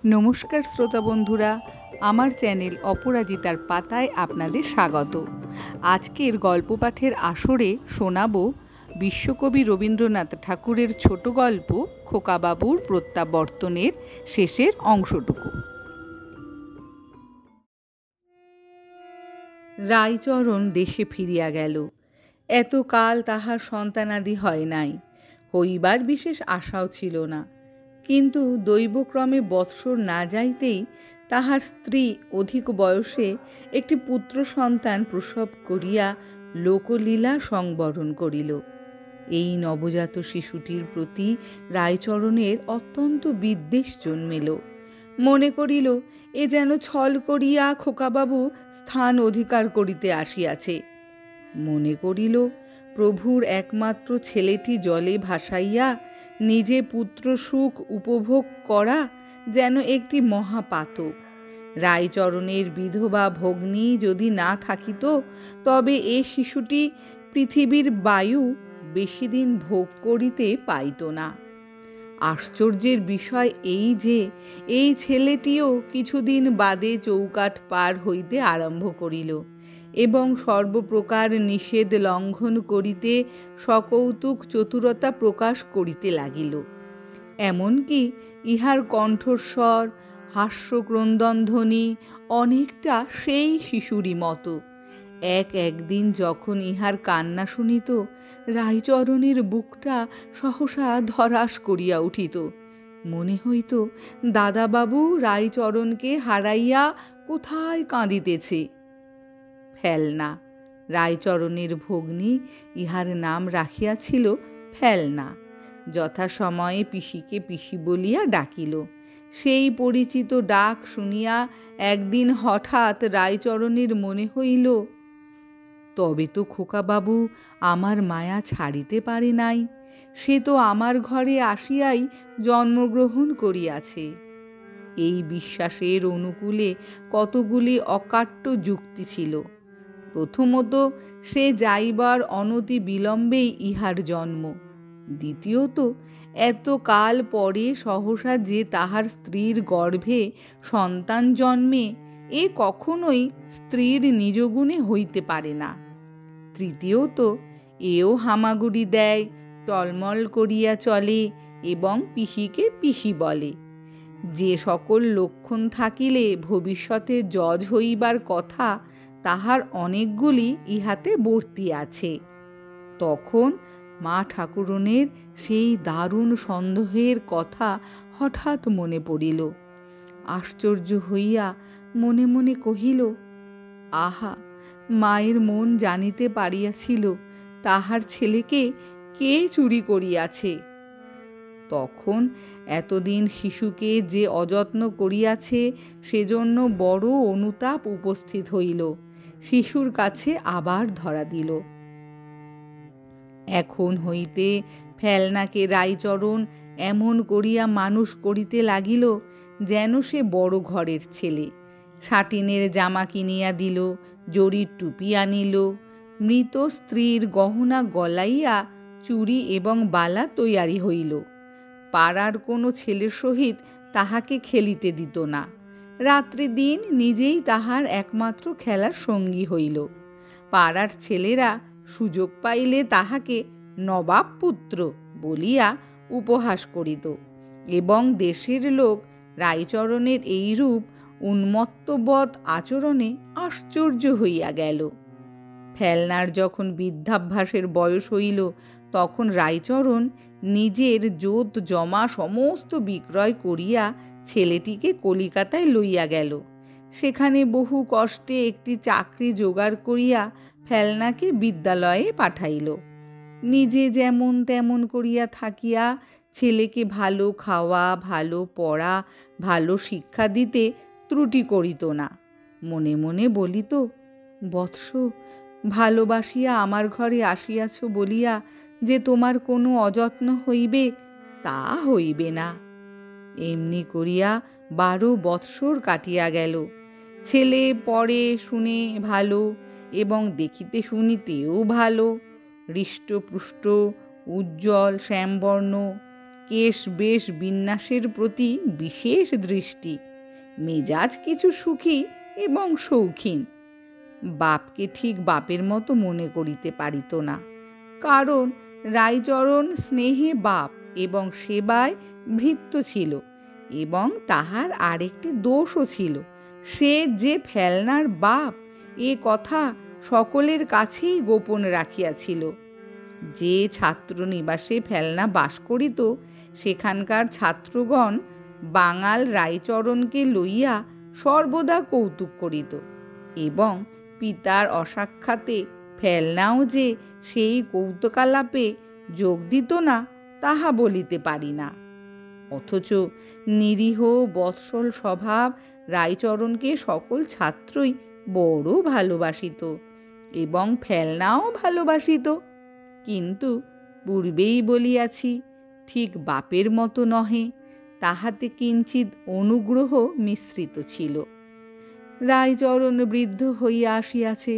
নমস্কার শ্রোতা বন্ধুরা, আমার চ্যানেল অপরাজিতার পাতায় আপনাদের স্বাগত। আজকের গল্প পাঠের আসরে শোনাব বিশ্বকবি রবীন্দ্রনাথ ঠাকুরের ছোট গল্প খোকাবাবুর প্রত্যাবর্তনের শেষের অংশটুকু। রায়চরণ দেশে ফিরিয়া গেল। এতকাল তাহার সন্তানাদি হয় নাই, হইবার বিশেষ আশাও ছিল না। কিন্তু দৈবক্রমে বৎসর না যাইতেই তাহার স্ত্রী অধিক বয়সে একটি পুত্র সন্তান প্রসব করিয়া লোকলীলা সংবরণ করিল। এই নবজাত শিশুটির প্রতি রায়চরণের অত্যন্ত বিদ্বেষ জন্মিল। মনে করিল এ যেন ছল করিয়া খোকাবাবু স্থান অধিকার করিতে আসিয়াছে। মনে করিল প্রভুর একমাত্র ছেলেটি জলে ভাসাইয়া নিজে পুত্র সুখ উপভোগ করা যেন একটি মহাপাতক। রায়চরণের বিধবা ভগ্নী যদি না থাকিত, তবে এ শিশুটি পৃথিবীর বায়ু বেশি দিন ভোগ করিতে পাইত না। আশ্চর্যের বিষয় এই যে এই ছেলেটিও কিছুদিন বাদে চৌকাঠ পার হইতে আরম্ভ করিল এবং সর্বপ্রকার নিষেধ লঙ্ঘন করিতে সকৌতুক চতুরতা প্রকাশ করিতে লাগিল। এমনকি ইহার কণ্ঠস্বর, হাস্যক্রন্দনধ্বনি অনেকটা সেই শিশুরই মতো। একদিন যখন ইহার কান্না শুনিত, রায়চরণের বুকটা সহসা ধরাস করিয়া উঠিত। মনে হইত দাদাবাবু রায়চরণকে হারাইয়া কোথায় কাঁদিতেছে। ফেলনা, রায়চরণের ভগ্নী ইহার নাম রাখিয়াছিল ফেলনা। যথাসময়ে পিসিকে পিসি বলিয়া ডাকিল। সেই পরিচিত ডাক শুনিয়া একদিন হঠাৎ রায়চরণের মনে হইল, তবে তো খোকাবাবু আমার মায়া ছাড়িতে পারে নাই। সে তো আমার ঘরে আসিয়াই জন্মগ্রহণ করিয়াছে। এই বিশ্বাসের অনুকূলে কতগুলি অকাট্য যুক্তি ছিল। প্রথমত, সে যাইবার অনতি বিলম্বেই ইহার জন্ম। দ্বিতীয়ত, এত কাল পরে সহসা যে তাহার স্ত্রীর গর্ভে সন্তান জন্মে, এ কখনোই স্ত্রীর নিজ গুণে হইতে পারে না। তৃতীয়ত, এও হামাগুড়ি দেয়, টলমল করিয়া চলে এবং পিসিকে পিসি বলে। যে সকল লক্ষণ থাকিলে ভবিষ্যতে জজ হইবার কথা, তাহার অনেকগুলি ইহাতে বর্তিয়াছে। তখন মা ঠাকুরনের সেই দারুণ সন্দেহের কথা হঠাৎ মনে পড়িল। আশ্চর্য হইয়া মনে মনে কহিল, আহা, মায়ের মন জানিতে পারিয়াছিল তাহার ছেলেকে কে চুরি করিয়াছে। তখন এতদিন শিশুকে যে অযত্ন করিয়াছে, সেজন্য বড় অনুতাপ উপস্থিত হইল। শিশুর কাছে আবার ধরা দিল। এখন হইতে ফেলনাকে রায়চরণ এমন করিয়া মানুষ করিতে লাগিল যেন সে বড় ঘরের ছেলে। সাটিনের জামা কিনিয়া দিল, জরির টুপি আনিল, মৃত স্ত্রীর গহনা গলাইয়া চুড়ি এবং বালা তৈয়ারি হইল। পাড়ার কোনো ছেলের সহিত তাহাকে খেলিতে দিত না। রাত্রি দিন নিজেই তাহার একমাত্র খেলার সঙ্গী হইল। পাড়ার ছেলেরা সুযোগ পাইলে তাহাকে নবাব পুত্র বলিয়া উপহাস করিত এবং দেশের লোক রায়চরণের এইরূপ উন্মত্তবৎ আচরণে আশ্চর্য হইয়া গেল। ফেলনার যখন বৃদ্ধাভ্যাসের বয়স হইল, তখন রায়চরণ নিজের জোত জমা সমস্ত বিক্রয় করিয়া ছেলেটিকে কলিকাতায় লইয়া গেল। সেখানে বহু কষ্টে একটি চাকরি জোগাড় করিয়া ফেলনাকে বিদ্যালয়ে পাঠাইল। নিজে যেমন তেমন করিয়া থাকিয়া ছেলেকে ভালো খাওয়া, ভালো পড়া, ভালো শিক্ষা দিতে ত্রুটি করিত না। মনে মনে বলিত, বৎস, ভালোবাসিয়া আমার ঘরে আসিয়াছ বলিয়া যে তোমার কোনো অযত্ন হইবে, তা হইবে না। এমনি করিয়া 12 বৎসর কাটিয়া গেল। ছেলে পড়ে শুনে ভালো এবং দেখিতে শুনিতেও ভালো, হৃষ্টপুষ্ট, উজ্জ্বল, শ্যামবর্ণ। কেশ বেশ বিন্যাসের প্রতি বিশেষ দৃষ্টি, মেজাজ কিছু সুখী এবং শৌখিন। বাপকে ঠিক বাপের মতো মনে করিতে পারিত না, কারণ রায়চরণ স্নেহে বাপ এবং সেবায় ভৃত্য ছিল, এবং তাহার আরেকটি দোষও ছিল, সে যে ফেলনার বাপ এ কথা সকলের কাছেই গোপন রাখিয়াছিল। যে ছাত্রনিবাসে ফেলনা বাস করিত সেখানকার ছাত্রগণ বাঙাল রায়চরণকে লইয়া সর্বদা কৌতুক করিত, এবং পিতার অসাক্ষাতে ফেলনাও যে সেই কৌতুকালাপে যোগ দিত না তাহা বলিতে পারি না। অথচ নিরীহ বৎসল স্বভাব রায়চরণকে সকল ছাত্রই বড় ভালোবাসিত এবং ফেলনাও ভালোবাসিত, কিন্তু পূর্বেই বলিয়াছি ঠিক বাপের মতো নহে, তাহাতে কিঞ্চিৎ অনুগ্রহ মিশ্রিত ছিল। রায়চরণ বৃদ্ধ হইয়া আসিয়াছে,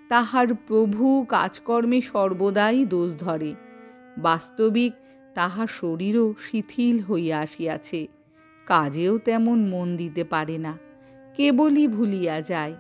তাহার প্রভু কাজকর্মে সর্বদাই দোষ ধরে। বাস্তবিক তাহার শরীরও শিথিল হইয়া আসিয়াছে, কাজেও তেমন মন দিতে পারে না, কেবলই ভুলিয়া যায়।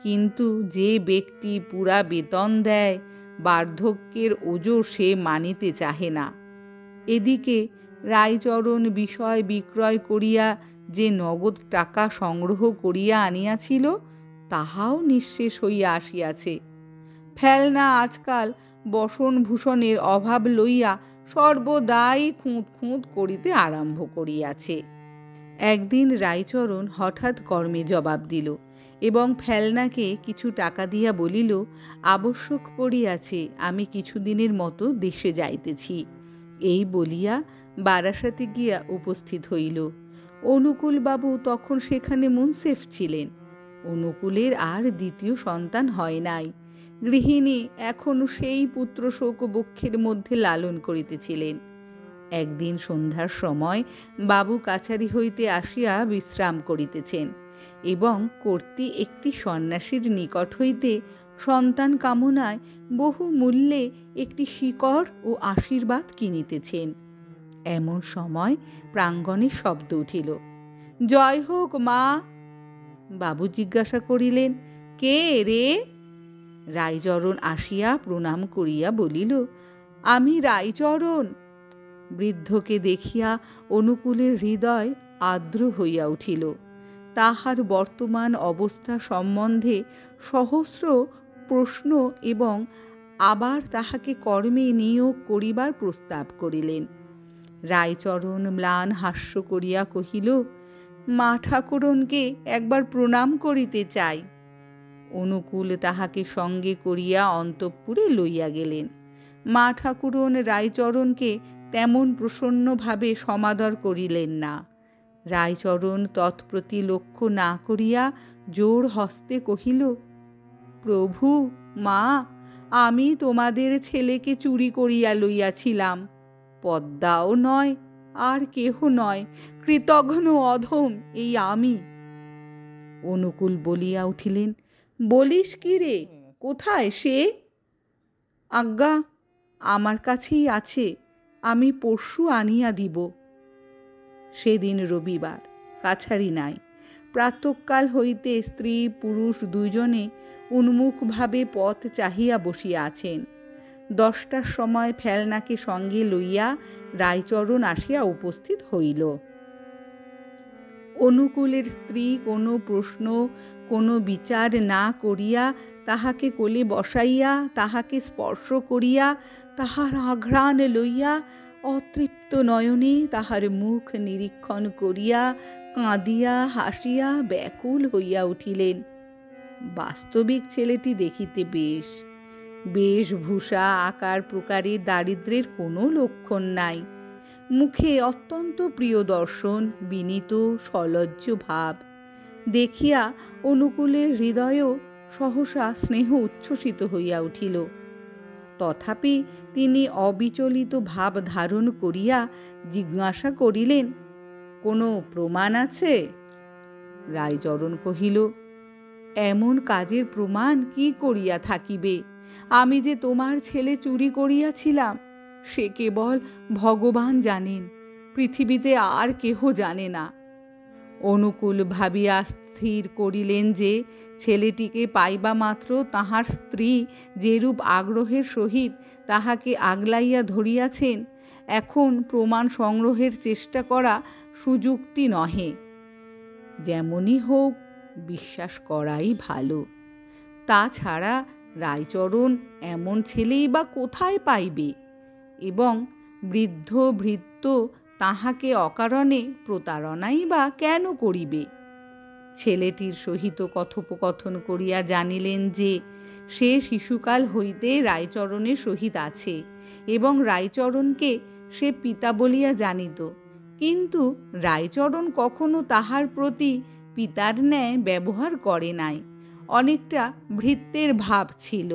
কিন্তু যে ব্যক্তি পুরা বেতন দেয়, বার্ধক্যের ওজর সে মানিতে চাহে না। এদিকে রায়চরণ বিষয় বিক্রয় করিয়া যে নগদ টাকা সংগ্রহ করিয়া আনিয়াছিল তাহাও নিঃশেষ হইয়া আসিয়াছে। ফেলনা আজকাল বসনভূষণের অভাব লইয়া সর্বদাই খুঁত খুঁত করিতে আরম্ভ করিয়াছে। একদিন রায়চরণ হঠাৎ কর্মে জবাব দিল এবং ফেলনাকে কিছু টাকা দিয়া বলিল, আবশ্যক পড়িয়াছে, আমি কিছুদিনের মতো দেশে যাইতেছি। এই বলিয়া বারাসাতে গিয়া উপস্থিত হইল। অনুকূলবাবু তখন সেখানে মুনসেফ ছিলেন। অনুকূলের আর দ্বিতীয় সন্তান হয় নাই। গৃহিণী এখনো সেই পুত্রশোক বক্ষের মধ্যে লালন করিতেছিলেন। একদিন সন্ধ্যার সময় বাবু কাছারি হইতে আসিয়া বিশ্রাম করিতেছেন এবং কর্ত্রী একটি সন্ন্যাসীর নিকট হইতে সন্তান কামনায় বহু মূল্যে একটি শিকড় ও আশীর্বাদ কিনিতেছেন। এমন সময় প্রাঙ্গণে শব্দ উঠিল, জয় হোক মা। বাবু জিজ্ঞাসা করিলেন, কে রে? রায়চরণ আসিয়া প্রণাম করিয়া বলিল, আমি রায়চরণ। বৃদ্ধকে দেখিয়া অনুকূলের হৃদয় আর্দ্র হইয়া উঠিল। তাহার বর্তমান অবস্থা সম্বন্ধে সহস্র প্রশ্ন এবং আবার তাহাকে কর্মে নিয়োগ করিবার প্রস্তাব করিলেন। রায়চরণ ম্লান হাস্য করিয়া কহিল, মা ঠাকুরনকে একবার প্রণাম করিতে চাই। অনুকূল তাহাকে সঙ্গে করিয়া অন্তঃপুরে লইয়া গেলেন। মা ঠাকুরন রায়চরণকে তেমন প্রসন্নভাবে সমাদর করিলেন না। রায়চরণ তৎপ্রতি লক্ষ্য না করিয়া জোর হস্তে কহিল, প্রভু, মা, আমি তোমাদের ছেলেকে চুরি করিয়া লইয়াছিলাম। পদ্মাও নয়, আর কেহ নয়, কৃতঘ্ন অধম এই আমি। অনুকূল বলিয়া উঠিলেন, বলিস কি রে, কোথায় সে? আজ্ঞা, আমার কাছেই আছে, আমি পরশু আনিয়া দিব। সেদিন রবিবার, কাছারি নাই। প্রাতঃকাল হইতে স্ত্রী পুরুষ দুইজনে উন্মুখভাবে পথ চাহিয়া বসিয়া আছেন। 10টার সময় ফেলনাকে সঙ্গে লইয়া রায়চরণ আসিয়া উপস্থিত হইল। অনুকূলের স্ত্রী কোনো প্রশ্ন কোনো বিচার না করিয়া তাহাকে কোলে বসাইয়া তাহাকে স্পর্শ করিয়া তাহার আঘ্রাণ লইয়া অতৃপ্ত নয়নে তাহার মুখ নিরীক্ষণ করিয়া কাঁদিয়া হাসিয়া ব্যাকুল হইয়া উঠিলেন। বাস্তবিক ছেলেটি দেখিতে বেশ, বেশভূষা আকার প্রকারে দারিদ্র্যের কোনো লক্ষণ নাই। মুখে অত্যন্ত প্রিয় দর্শন, বিনীত সলজ্জ ভাব দেখিয়া অনুকূলের হৃদয়েও সহসা স্নেহ উচ্ছ্বসিত হইয়া উঠিল। তথাপি তিনি অবিচলিত ভাব ধারণ করিয়া জিজ্ঞাসা করিলেন, কোনো প্রমাণ আছে? রায়চরণ কহিল, এমন কাজের প্রমাণ কি করিয়া থাকিবে? আমি যে তোমার ছেলে চুরি করিয়াছিলাম সে কেবল ভগবান জানেন, পৃথিবীতে আর কেহ জানে না। অনুকূল ভাবিয়া স্থির করিলেন যে ছেলেটিকে পাইবা মাত্র তাহার স্ত্রী যেরূপ আগ্রহের সহিত তাহাকে আগলাইয়া ধরিয়াছেন, এখন প্রমাণ সংগ্রহের চেষ্টা করা সুযুক্তি নহে। যেমনই হোক বিশ্বাস করাই ভালো। তাছাড়া রায়চরণ এমন ছেলেই বা কোথায় পাইবে, এবং বৃদ্ধ ভৃত্য তাহাকে অকারণে প্রতারণাই বা কেন করিবে? ছেলেটির সহিত কথোপকথন করিয়া জানিলেন যে সে শিশুকাল হইতে রায়চরণের সহিত আছে এবং রায়চরণকে সে পিতা বলিয়া জানিত, কিন্তু রায়চরণ কখনো তাহার প্রতি পিতার ন্যায় ব্যবহার করে নাই, অনেকটা ভৃত্যের ভাব ছিল।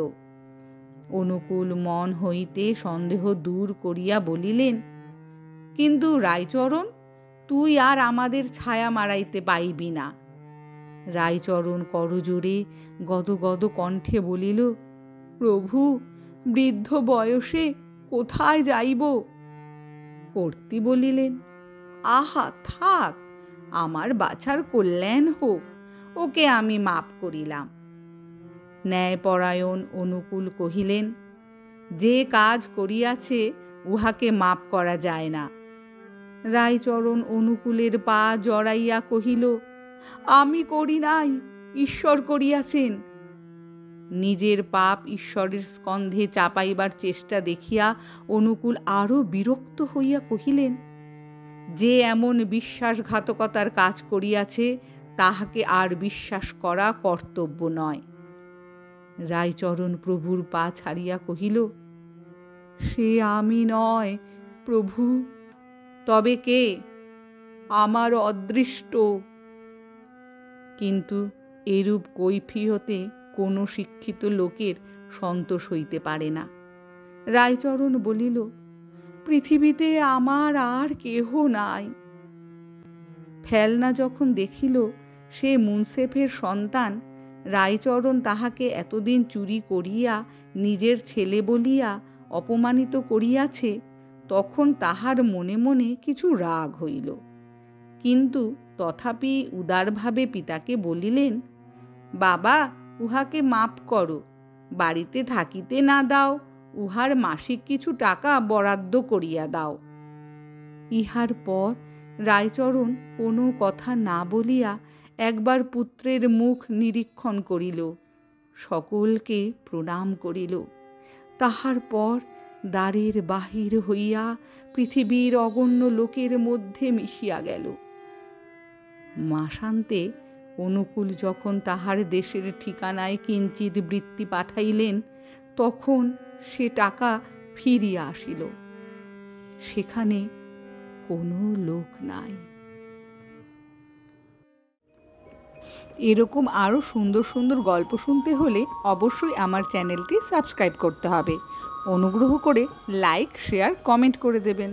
অনুকূল মন হইতে সন্দেহ দূর করিয়া বলিলেন, কিন্তু রায়চরণ, তুই আর আমাদের ছায়া মারাইতে পাইবি না। রায়চরণ করজোড়ে গদগদ কণ্ঠে বলিল, প্রভু, বৃদ্ধ বয়সে কোথায় যাইব? কর্ত্রী বলিলেন, আহা থাক, আমার বাছার কল্যাণ হোক, ওকে আমি মাপ করিলাম। ন্যায়পরায়ণ অনুকূল কহিলেন, যে কাজ করিয়াছে উহাকে মাপ করা যায় না। রায়চরণ অনুকূলের পা জড়াইয়া কহিল, আমি করি নাই, ঈশ্বর করিয়াছেন। নিজের পাপ ঈশ্বরের স্কন্ধে চাপাইবার চেষ্টা দেখিয়া অনুকূল আরো বিরক্ত হইয়া কহিলেন, যে এমন বিশ্বাসঘাতকতার কাজ করিয়াছে তাহাকে আর বিশ্বাস করা কর্তব্য নয়। রায়চরণ প্রভুর পা ছাড়িয়া কহিল, সে আমি নয় প্রভু। তবে কে? আমার অদৃষ্ট। কিন্তু এরূপ কৈফিয়তে কোনো শিক্ষিত লোকের সন্তোষ হইতে পারে না। রায়চরণ বলিল, পৃথিবীতে আমার আর কেহ নাই। ফেলনা যখন দেখিল সে মুনসেফের সন্তান, রায়চরণ তাহাকে এতদিন চুরি করিয়া নিজের ছেলে বলিয়া অপমানিত করিয়াছে, তখন তাহার মনে মনে কিছু রাগ হইল, কিন্তু তথাপি উদারভাবে পিতাকে বলিলেন, বাবা, উহাকে মাপ করো, বাড়িতে থাকিতে না দাও, উহার মাসিক কিছু টাকা বরাদ্দ করিয়া দাও। ইহার পর রায়চরণ কোনো কথা না বলিয়া একবার পুত্রের মুখ নিরীক্ষণ করিল, সকলকে প্রণাম করিল। তাহার পর দ্বারের বাহির হইয়া পৃথিবীর অগণ্য লোকের মধ্যে মিশিয়া গেল। মাসান্তে অনুকূল যখন তাহার দেশের ঠিকানায় কিঞ্চিৎ বৃত্তি পাঠাইলেন, তখন সে টাকা ফিরিয়া আসিল। সেখানে কোনো লোক নাই। এরকম আরও সুন্দর সুন্দর গল্প শুনতে হলে অবশ্যই আমার চ্যানেলটি সাবস্ক্রাইব করতে হবে। অনুগ্রহ করে লাইক, শেয়ার, কমেন্ট করে দেবেন।